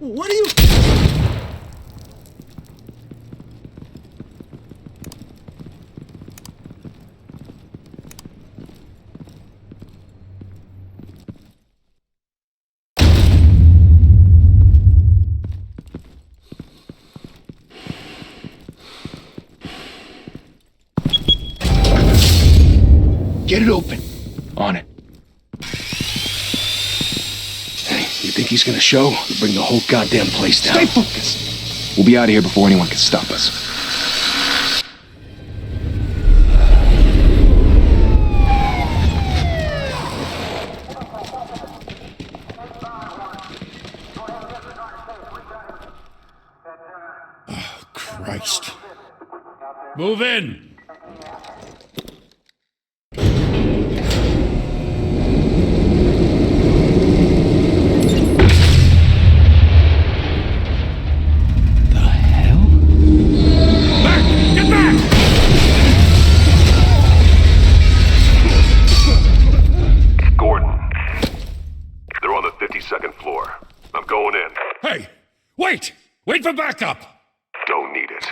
What are you... Get it open. On it. Hey, you think he's gonna show? We'll bring the whole goddamn place down. Stay focused. We'll be out of here before anyone can stop us. Oh, Christ. Move in! Wait for backup! Don't need it.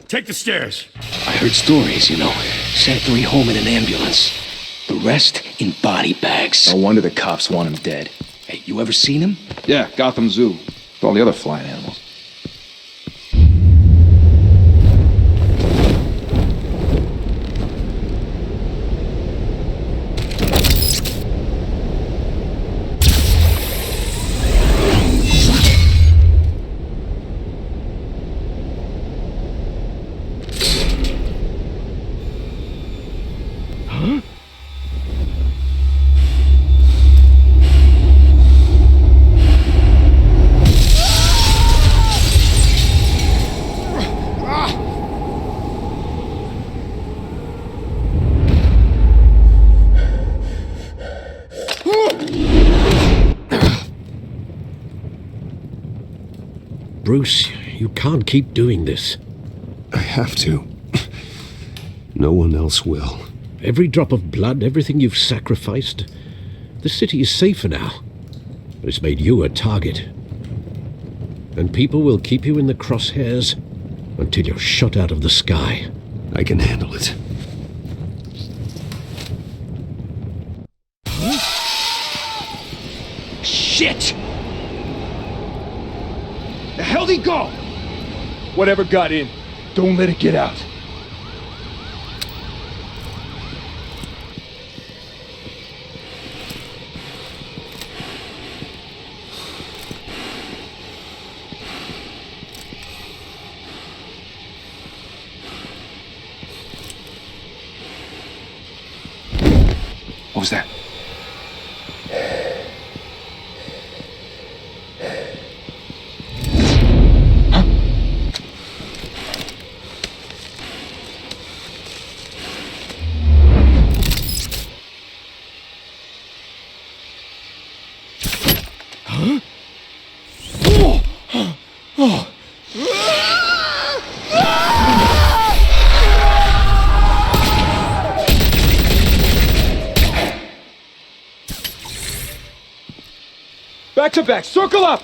Take the stairs. I heard stories, you know. Sent 3 home in an ambulance. The rest in body bags. No wonder the cops want him dead. Hey, you ever seen him? Yeah, Gotham Zoo. With all the other flying animals. Bruce, you can't keep doing this. I have to. No one else will. Every drop of blood, everything you've sacrificed. The city is safer now. But it's made you a target. And people will keep you in the crosshairs until you're shot out of the sky. I can handle it. Shit! The hell'd he go? Whatever got in, don't let it get out. What was that? Back to back, circle up!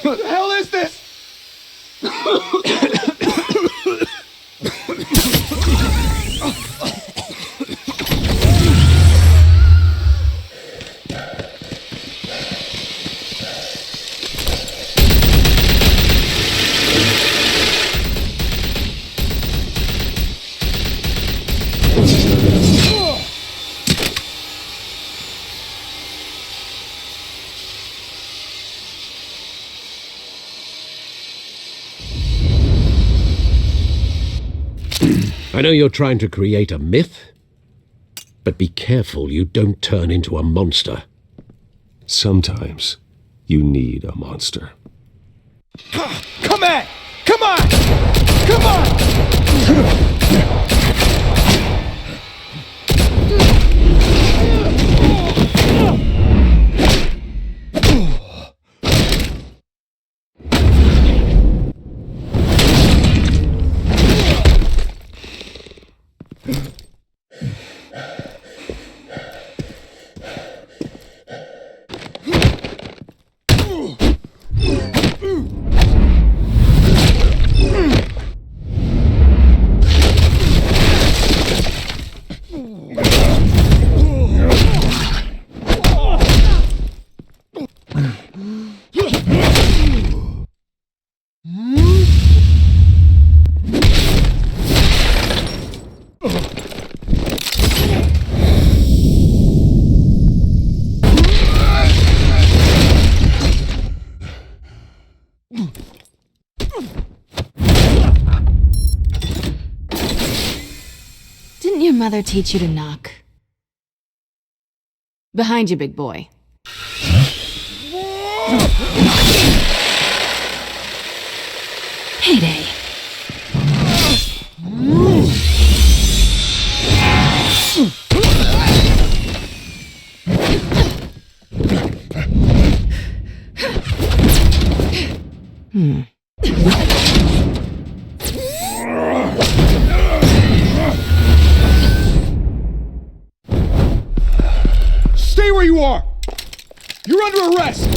What the hell is this? I know you're trying to create a myth, but be careful you don't turn into a monster. Sometimes you need a monster. Come on! Come on! Come on! Didn't your mother teach you to knock? Behind you, big boy. Heyday. Stay where you are! You're under arrest!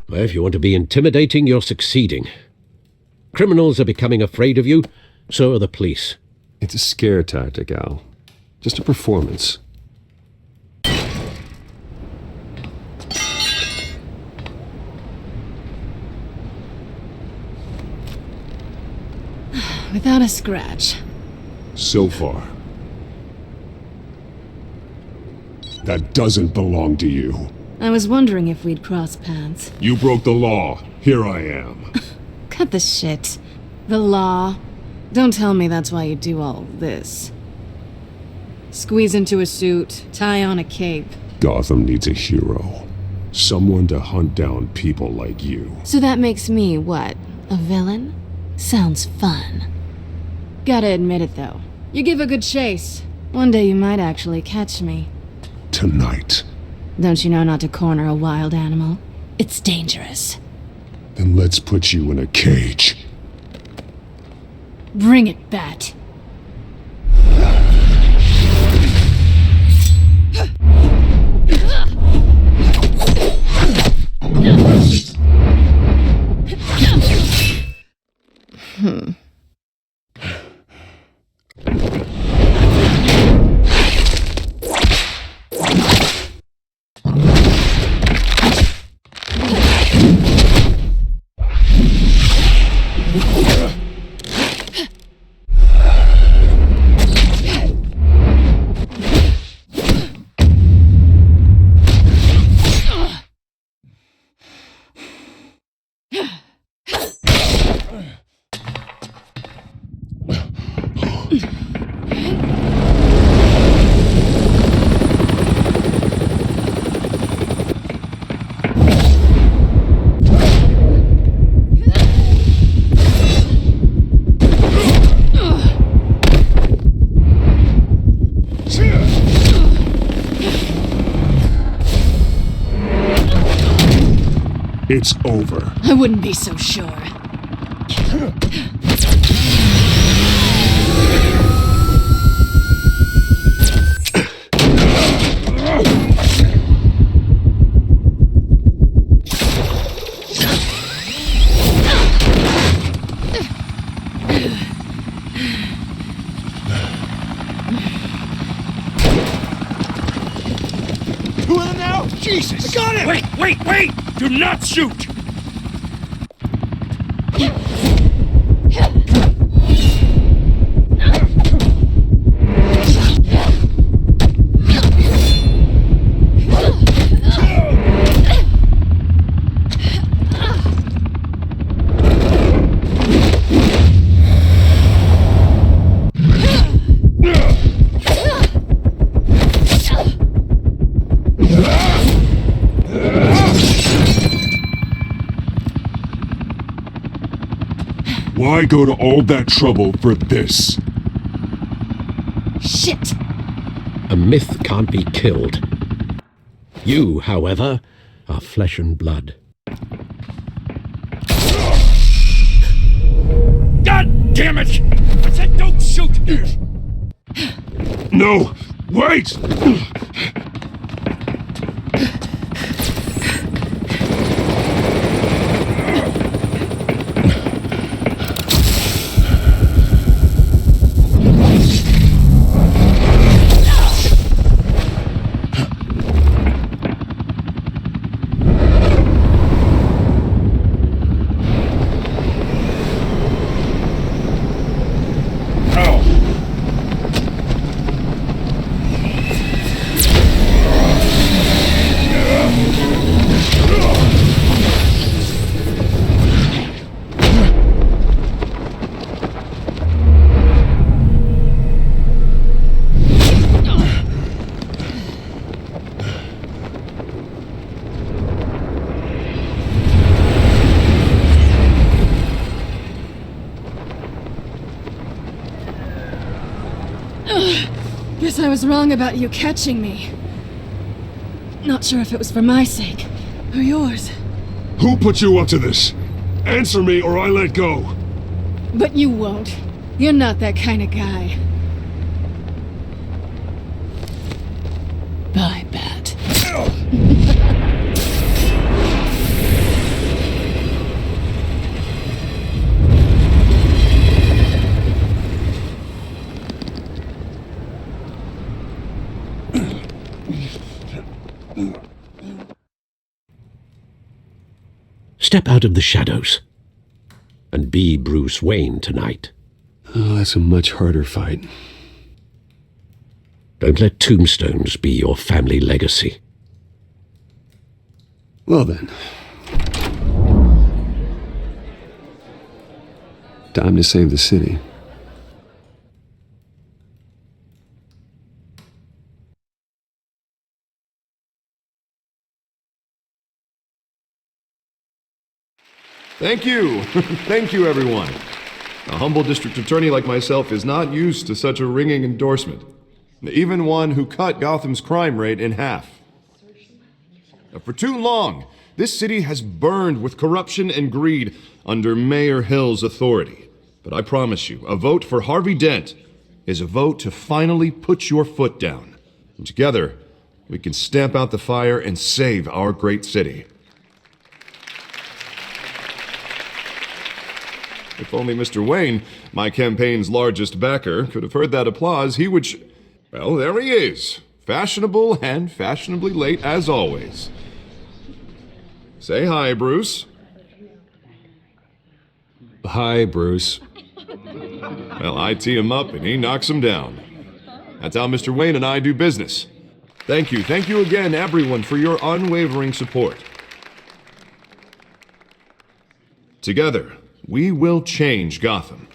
Well, if you want to be intimidating, you're succeeding. Criminals are becoming afraid of you, so are the police. It's a scare tactic, Al. Just a performance. Without a scratch. So far. That doesn't belong to you. I was wondering if we'd cross paths. You broke the law. Here I am. Cut the shit. The law. Don't tell me that's why you do all this. Squeeze into a suit, tie on a cape. Gotham needs a hero. Someone to hunt down people like you. So that makes me, what, a villain? Sounds fun. Gotta admit it, though. You give a good chase. One day you might actually catch me. Tonight. Don't you know not to corner a wild animal? It's dangerous. Then let's put you in a cage. Bring it, Bat. It's over. I wouldn't be so sure. Two of them now? Jesus! I got him! Wait! Do not shoot! Why go to all that trouble for this? Shit! A myth can't be killed. You, however, are flesh and blood. God damn it! I said don't shoot! No! Wait! was wrong about you catching me. Not sure if it was for my sake, or yours. Who put you up to this? Answer me or I let go. But you won't. You're not that kind of guy. Bye, Bat. Step out of the shadows and be Bruce Wayne tonight. Oh, that's a much harder fight. Don't let tombstones be your family legacy. Well then. Time to save the city. Thank you. Thank you, everyone. A humble district attorney like myself is not used to such a ringing endorsement. Even one who cut Gotham's crime rate in half. For too long, this city has burned with corruption and greed under Mayor Hill's authority. But I promise you, a vote for Harvey Dent is a vote to finally put your foot down. And together, we can stamp out the fire and save our great city. If only Mr. Wayne, my campaign's largest backer, could have heard that applause, he would well, there he is. Fashionable and fashionably late as always. Say hi, Bruce. Hi, Bruce. Well, I tee him up and he knocks him down. That's how Mr. Wayne and I do business. Thank you again, everyone, for your unwavering support. Together, we will change Gotham.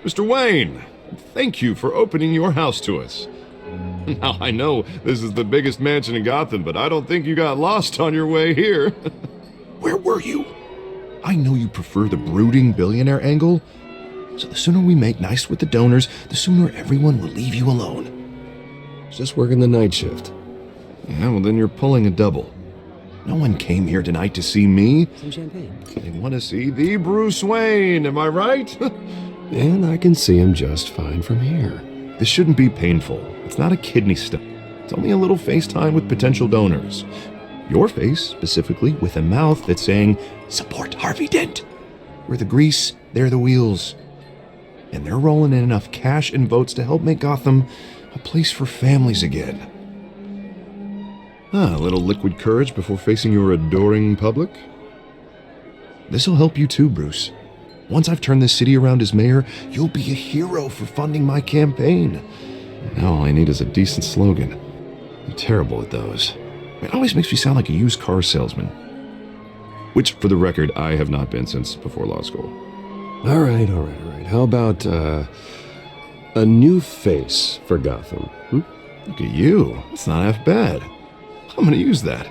Mr. Wayne, thank you for opening your house to us. Now, I know this is the biggest mansion in Gotham, but I don't think you got lost on your way here. Where were you? I know you prefer the brooding billionaire angle, so the sooner we make nice with the donors, the sooner everyone will leave you alone. Just working the night shift. Yeah, well then you're pulling a double. No one came here tonight to see me. Some champagne. They want to see the Bruce Wayne, am I right? And I can see him just fine from here. This shouldn't be painful. It's not a kidney stone. It's only a little FaceTime with potential donors. Your face, specifically, with a mouth that's saying, support Harvey Dent. We're the grease, they're the wheels. And they're rolling in enough cash and votes to help make Gotham a place for families again. A little liquid courage before facing your adoring public. This'll help you too, Bruce. Once I've turned this city around as mayor, you'll be a hero for funding my campaign. Now all I need is a decent slogan. I'm terrible at those. It always makes me sound like a used car salesman. Which, for the record, I have not been since before law school. All right. How about, a new face for Gotham? Look at you. It's not half bad. I'm gonna use that.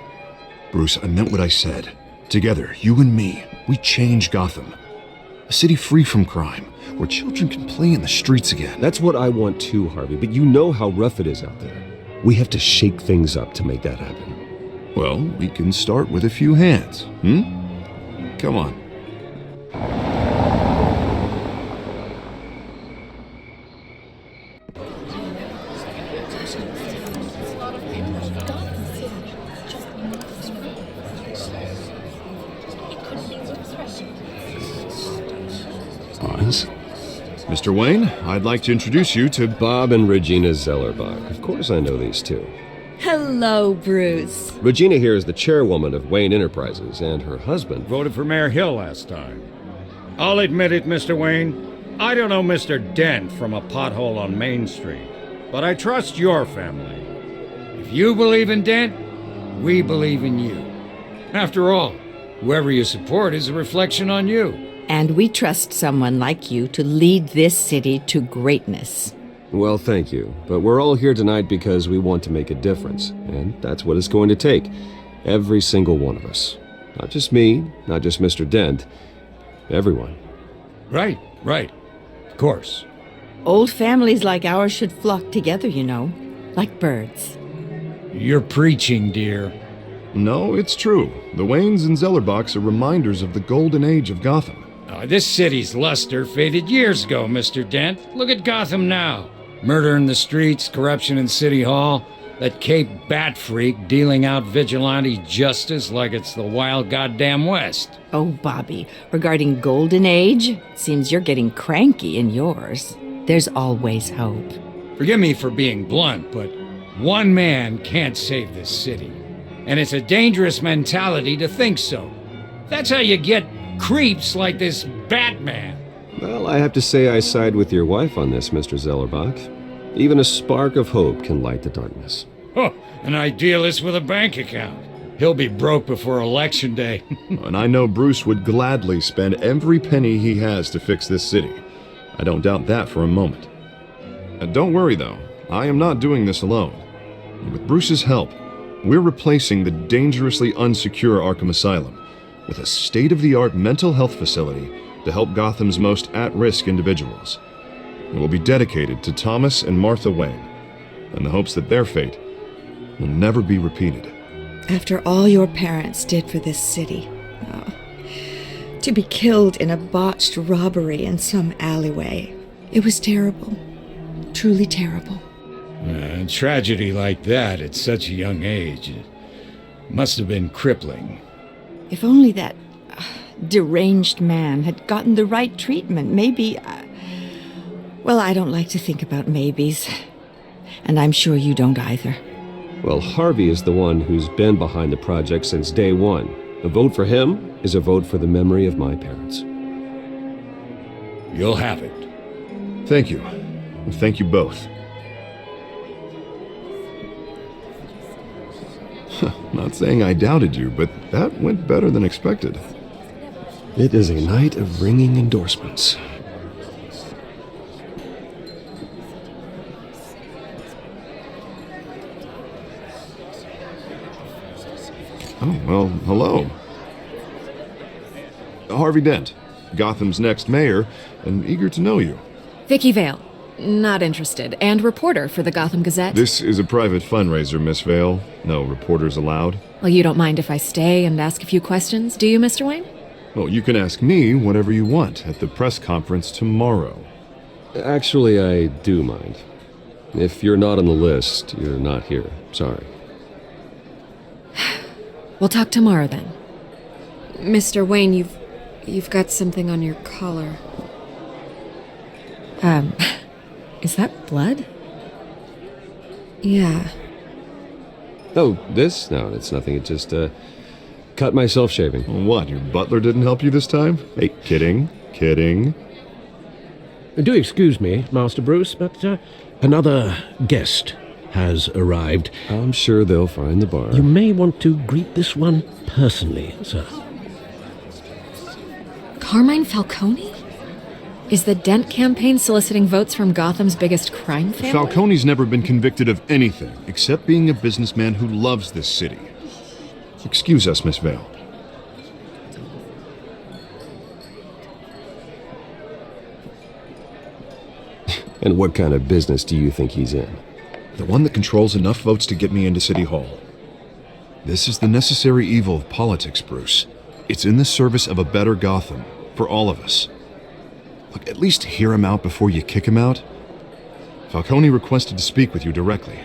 Bruce, I meant what I said. Together, you and me, we change Gotham. A city free from crime, where children can play in the streets again. That's what I want too, Harvey, but you know how rough it is out there. We have to shake things up to make that happen. Well, we can start with a few hands, Come on. Pause. Mr. Wayne, I'd like to introduce you to Bob and Regina Zellerbach. Of course I know these two. Hello, Bruce. Regina here is the chairwoman of Wayne Enterprises, and her husband... Voted for Mayor Hill last time. I'll admit it, Mr. Wayne. I don't know Mr. Dent from a pothole on Main Street, but I trust your family. If you believe in Dent, we believe in you. After all, whoever you support is a reflection on you. And we trust someone like you to lead this city to greatness. Well, thank you. But we're all here tonight because we want to make a difference. And that's what it's going to take. Every single one of us. Not just me, not just Mr. Dent. Everyone. Right. Of course. Old families like ours should flock together, you know, like birds. You're preaching, dear. No, it's true. The Waynes and Zellerbachs are reminders of the golden age of Gotham. This city's luster faded years ago, Mr. Dent. Look at Gotham now. Murder in the streets, corruption in City Hall, that Cape Bat freak dealing out vigilante justice like it's the wild goddamn West. Oh, Bobby, regarding Golden Age, seems you're getting cranky in yours. There's always hope. Forgive me for being blunt, but one man can't save this city. And it's a dangerous mentality to think so. That's how you get creeps like this Batman. Well, I have to say I side with your wife on this, Mr. Zellerbach. Even a spark of hope can light the darkness. Oh, an idealist with a bank account. He'll be broke before Election Day. And I know Bruce would gladly spend every penny he has to fix this city. I don't doubt that for a moment. And don't worry, though. I am not doing this alone. With Bruce's help, we're replacing the dangerously unsecure Arkham Asylum with a state-of-the-art mental health facility to help Gotham's most at-risk individuals. It will be dedicated to Thomas and Martha Wayne, in the hopes that their fate will never be repeated. After all your parents did for this city, to be killed in a botched robbery in some alleyway, it was terrible. Truly terrible. A tragedy like that at such a young age, it must have been crippling. If only that deranged man had gotten the right treatment, maybe... well, I don't like to think about maybes. And I'm sure you don't either. Well, Harvey is the one who's been behind the project since day one. A vote for him is a vote for the memory of my parents. You'll have it. Thank you. Thank you both. Not saying I doubted you, but that went better than expected. It is a night of ringing endorsements. Oh, well, hello. Harvey Dent, Gotham's next mayor, and eager to know you. Vicky Vale. Not interested. And reporter for the Gotham Gazette. This is a private fundraiser, Miss Vale. No reporters allowed. Well, you don't mind if I stay and ask a few questions, do you, Mr. Wayne? Well, you can ask me whatever you want at the press conference tomorrow. Actually, I do mind. If you're not on the list, you're not here. Sorry. We'll talk tomorrow then. Mr. Wayne, you've got something on your collar. Is that blood? Yeah. Oh, this? No, it's nothing. It just, cut myself shaving. What, your butler didn't help you this time? Hey, kidding. Do excuse me, Master Bruce, but another guest has arrived. I'm sure they'll find the bar. You may want to greet this one personally, sir. Carmine Falcone? Is the Dent campaign soliciting votes from Gotham's biggest crime family? Falcone's never been convicted of anything except being a businessman who loves this city. Excuse us, Miss Vale. And what kind of business do you think he's in? The one that controls enough votes to get me into City Hall. This is the necessary evil of politics, Bruce. It's in the service of a better Gotham, for all of us. Look, at least hear him out before you kick him out. Falcone requested to speak with you directly.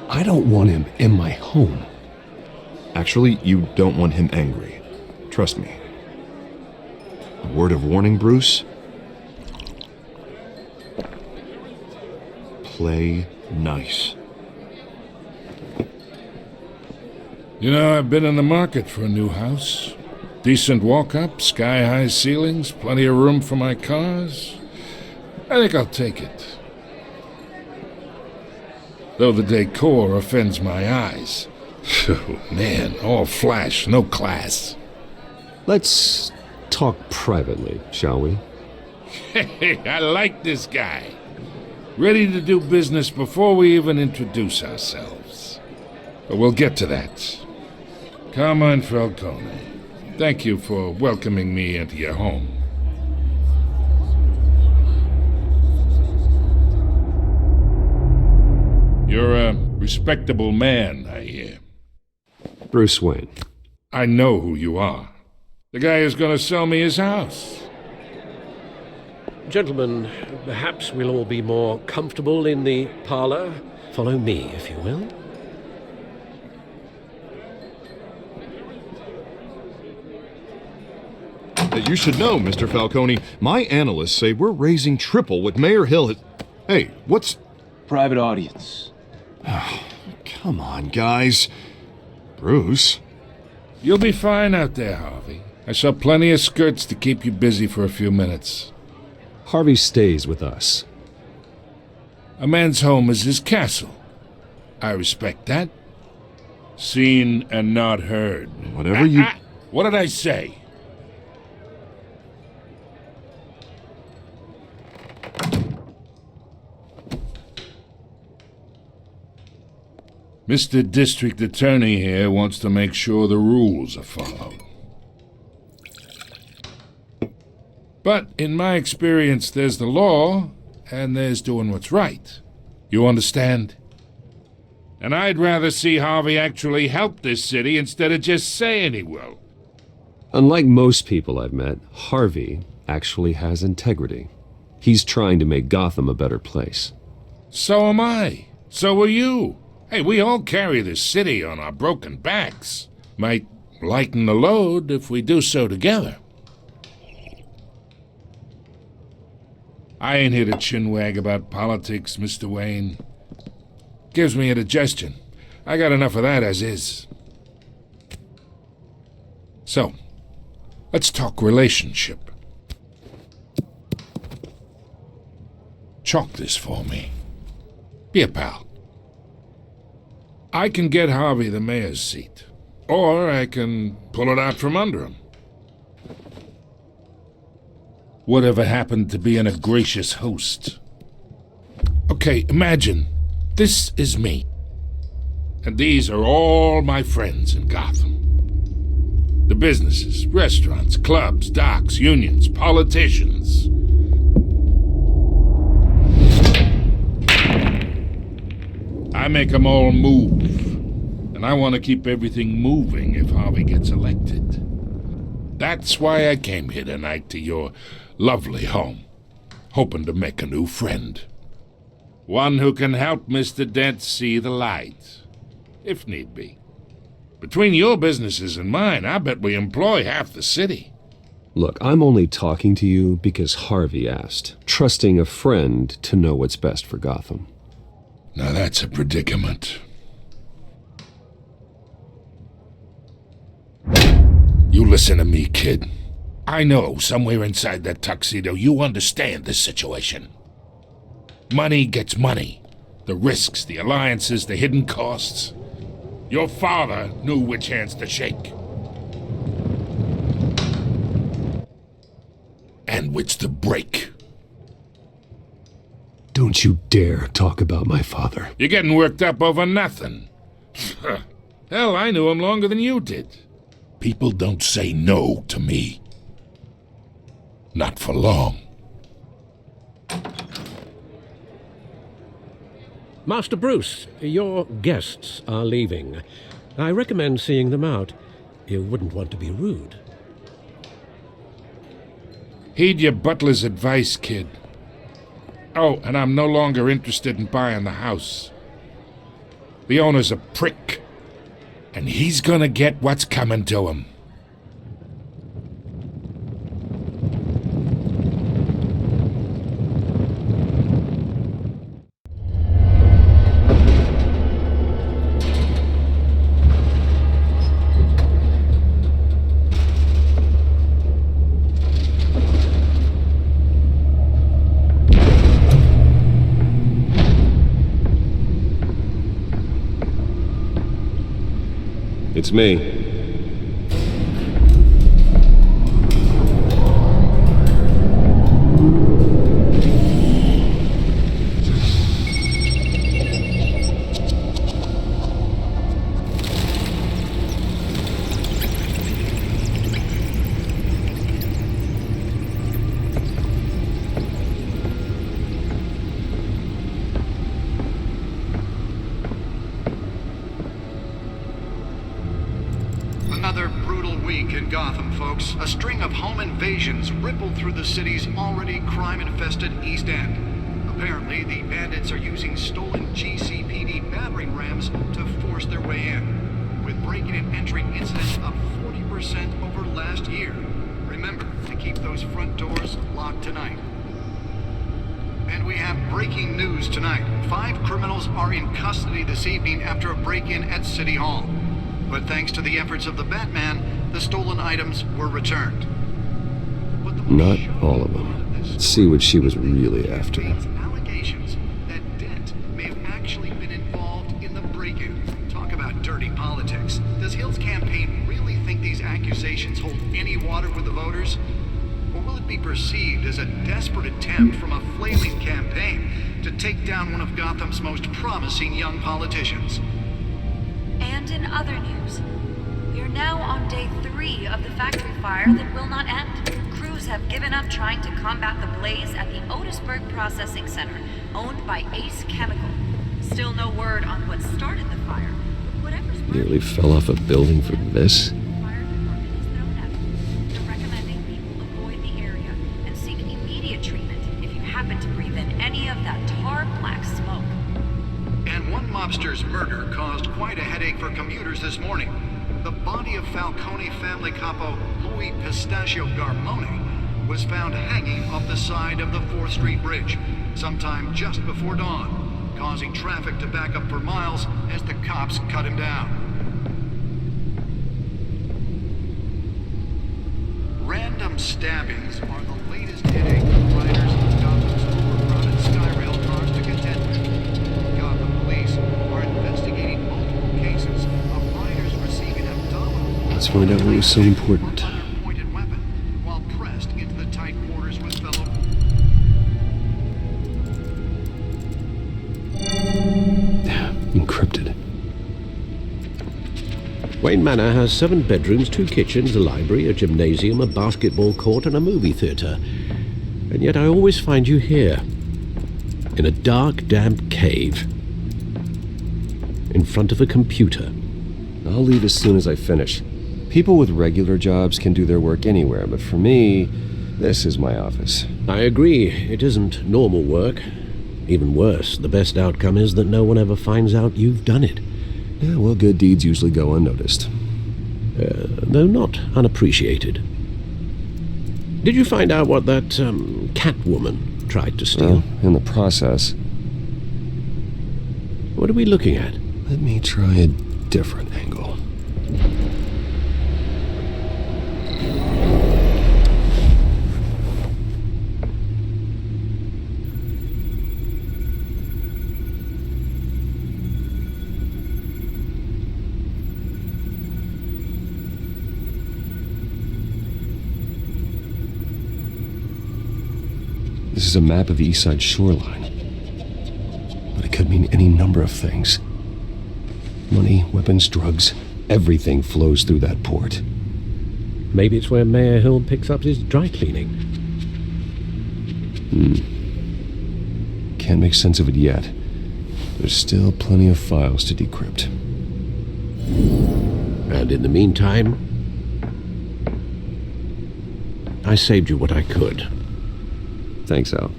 I don't want him in my home. Actually, you don't want him angry. Trust me. A word of warning, Bruce? Play nice. You know, I've been in the market for a new house. Decent walk-up, sky-high ceilings, plenty of room for my cars. I think I'll take it. Though the decor offends my eyes. Oh, man, all flash, no class. Let's talk privately, shall we? Hey, I like this guy. Ready to do business before we even introduce ourselves. But we'll get to that. Carmine Falcone, thank you for welcoming me into your home. You're a respectable man, I hear. Bruce Wayne. I know who you are. The guy who's going to sell me his house. Gentlemen, perhaps we'll all be more comfortable in the parlor. Follow me, if you will. You should know, Mr. Falcone, my analysts say we're raising triple what Mayor Hill has... Hey, what's... Private audience. Come on, guys. Bruce? You'll be fine out there, Harvey. I saw plenty of skirts to keep you busy for a few minutes. Harvey stays with us. A man's home is his castle. I respect that. Seen and not heard. Whatever you... What did I say? Mr. District Attorney here wants to make sure the rules are followed. But in my experience, there's the law, and there's doing what's right. You understand? And I'd rather see Harvey actually help this city instead of just saying he will. Unlike most people I've met, Harvey actually has integrity. He's trying to make Gotham a better place. So am I. So are you. Hey, we all carry this city on our broken backs. Might lighten the load if we do so together. I ain't here to chinwag about politics, Mr. Wayne. Gives me indigestion. I got enough of that as is. So, let's talk relationship. Chalk this for me. Be a pal. I can get Harvey the mayor's seat, or I can pull it out from under him. Whatever happened to being a gracious host? Okay, imagine, this is me. And these are all my friends in Gotham. The businesses, restaurants, clubs, docks, unions, politicians. I make them all move. And I want to keep everything moving if Harvey gets elected. That's why I came here tonight to your lovely home, hoping to make a new friend. One who can help Mr. Dent see the light, if need be. Between your businesses and mine, I bet we employ half the city. Look, I'm only talking to you because Harvey asked, trusting a friend to know what's best for Gotham. Now that's a predicament. You listen to me, kid. I know somewhere inside that tuxedo you understand this situation. Money gets money. The risks, the alliances, the hidden costs. Your father knew which hands to shake. And which to break. Don't you dare talk about my father. You're getting worked up over nothing. Hell, I knew him longer than you did. People don't say no to me. Not for long. Master Bruce, your guests are leaving. I recommend seeing them out. You wouldn't want to be rude. Heed your butler's advice, kid. Oh, and I'm no longer interested in buying the house. The owner's a prick, and he's gonna get what's coming to him. It's me. folks. A string of home invasions rippled through the city's already crime-infested East End. Apparently, the bandits are using stolen GCPD battering rams to force their way in, with breaking and entering incidents up 40% over last year. Remember to keep those front doors locked tonight. And we have breaking news tonight. 5 criminals are in custody this evening after a break-in at City Hall. But thanks to the efforts of the Batman, the stolen items were returned. Not all of them. Let's see what she was really after. Allegations that Dent may have actually been involved in the break-in. Talk about dirty politics. Does Hill's campaign really think these accusations hold any water with the voters? Or will it be perceived as a desperate attempt from a flailing campaign to take down one of Gotham's most promising young politicians? And in other news, we are now on day 3 of the factory fire that will not end. Crews have given up trying to combat the blaze at the Otisburg Processing Center, owned by Ace Chemical. Still no word on what started the fire, but whatever's... Nearly fell off a building for this? Mobster's murder caused quite a headache for commuters this morning. The body of Falcone family capo Louis Pistachio Garmone was found hanging off the side of the 4th Street Bridge sometime just before dawn, causing traffic to back up for miles as the cops cut him down. Random stabbings are the latest headache for riders of Gotham's overcrowded Skyrail cars to contend with. Gotham police are investigating multiple cases of riders receiving abdominal... Let's find out what was so important. ...pointed weapon while pressed into the tight quarters with fellow... Encrypted. Wayne Manor has 7 bedrooms, 2 kitchens, a library, a gymnasium, a basketball court, and a movie theatre. And yet I always find you here, in a dark, damp cave, in front of a computer. I'll leave as soon as I finish. People with regular jobs can do their work anywhere, but for me, this is my office. I agree, it isn't normal work. Even worse, the best outcome is that no one ever finds out you've done it. Yeah, well, good deeds usually go unnoticed. Though not unappreciated. Did you find out what that, Catwoman tried to steal? Well, in the process. What are we looking at? Let me try a different angle. This is a map of the East Side shoreline. But it could mean any number of things. Money, weapons, drugs, everything flows through that port. Maybe it's where Mayor Hill picks up his dry cleaning. Can't make sense of it yet. There's still plenty of files to decrypt. And in the meantime, I saved you what I could. Thanks, Al.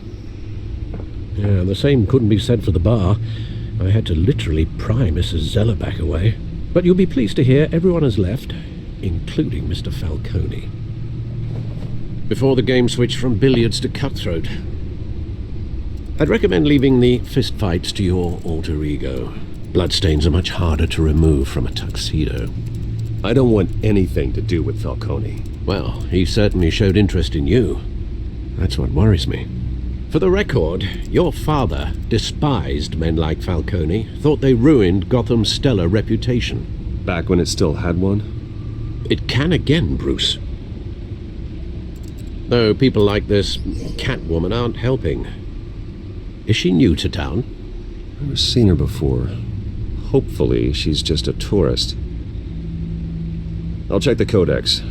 Yeah, the same couldn't be said for the bar. I had to literally pry Mrs. Zeller back away. But you'll be pleased to hear everyone has left, including Mr. Falcone. Before the game switched from billiards to cutthroat. I'd recommend leaving the fistfights to your alter ego. Bloodstains are much harder to remove from a tuxedo. I don't want anything to do with Falcone. Well, he certainly showed interest in you. That's what worries me. For the record, your father despised men like Falcone, thought they ruined Gotham's stellar reputation. Back when it still had one? It can again, Bruce. Though people like this Catwoman aren't helping. Is she new to town? I've never seen her before. Hopefully, she's just a tourist. I'll check the codex.